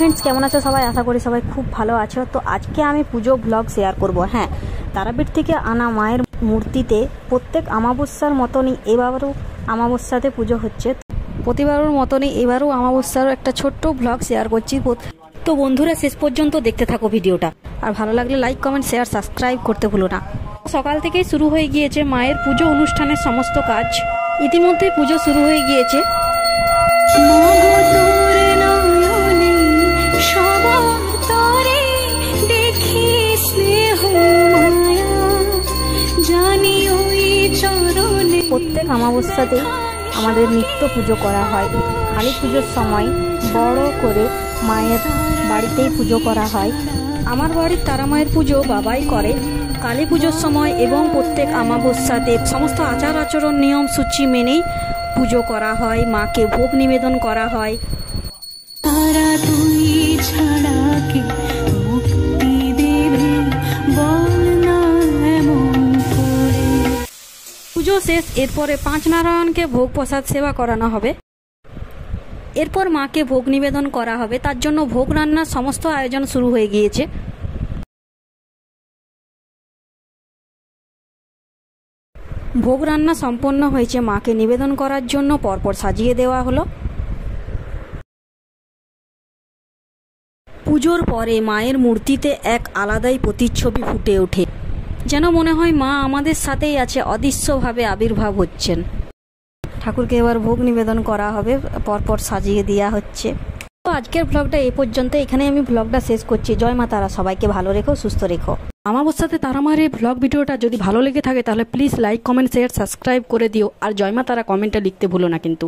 Friends, কেমন আছো সবাই? আশা করি সবাই খুব ভালো আছো। তো আজকে আমি পুজো ব্লগ শেয়ার করব। হ্যাঁ, তারাপীঠ থেকে আনা মায়ের মূর্তিতে প্রত্যেক অমাবস্যার মতনই এবারও অমাবস্যাতে পুজো হচ্ছে। প্রতিবারের মতনই এবারও অমাবস্যার একটা ছোট্ট ব্লগ শেয়ার করছি। তো বন্ধুরা, শেষ পর্যন্ত দেখতে থাকো ভিডিওটা, আর ভালো লাগলে লাইক, কমেন্ট, শেয়ার, সাবস্ক্রাইব করতে ভুলো না। সকাল থেকেই শুরু হয়ে গিয়েছে মায়ের পুজো অনুষ্ঠানের সমস্ত কাজ। ইতিমধ্যে পুজো শুরু হয়ে গিয়েছে। প্রত্যেক অমাবস্যাতে আমাদের নিত্য পুজো করা হয়। কালী পুজোর সময় বড় করে মায়ের বাড়িতেই পুজো করা হয়। আমার বাড়ির তারা মায়ের পুজো বাবাই করে। কালী পুজোর সময় এবং প্রত্যেক অমাবস্যাতে সমস্ত আচার আচরণ নিয়ম সূচি মেনেই পুজো করা হয়। মাকে ভোগ নিবেদন করা হয়। পুজো শেষ, এরপরে পাঁচ নারায়ণকে ভোগ প্রসাদ সেবা করানো হবে। এরপর মাকে ভোগ নিবেদন করা হবে। তার জন্য ভোগ রান্নার সমস্ত আয়োজন শুরু হয়ে গিয়েছে। ভোগ রান্না সম্পন্ন হয়েছে। মাকে নিবেদন করার জন্য পরপর সাজিয়ে দেওয়া হলো। পুজোর পরে মায়ের মূর্তিতে এক আলাদাই প্রতিচ্ছবি ফুটে ওঠে, যেন মনে হয় মা আমাদের সাথেই আছে, অদৃশ্যভাবে আবির্ভাব হচ্ছেন। ঠাকুরকে এবার ভোগ নিবেদন করা হবে, পরপর সাজিয়ে দেওয়া হচ্ছে। তো আজকের ব্লগটা এই পর্যন্ত, এখানে আমি ব্লগটা শেষ করছি। জয় মা তারা, সবাইকে ভালো রেখো, সুস্থ রেখো। অমাবস্যাতে তারা মায়ের এই ব্লগ ভিডিওটা যদি ভালো লেগে থাকে তাহলে please like, comment, share, subscribe করে দিও। আর জয় মা তারা কমেন্টে লিখতে ভুলো না কিন্তু।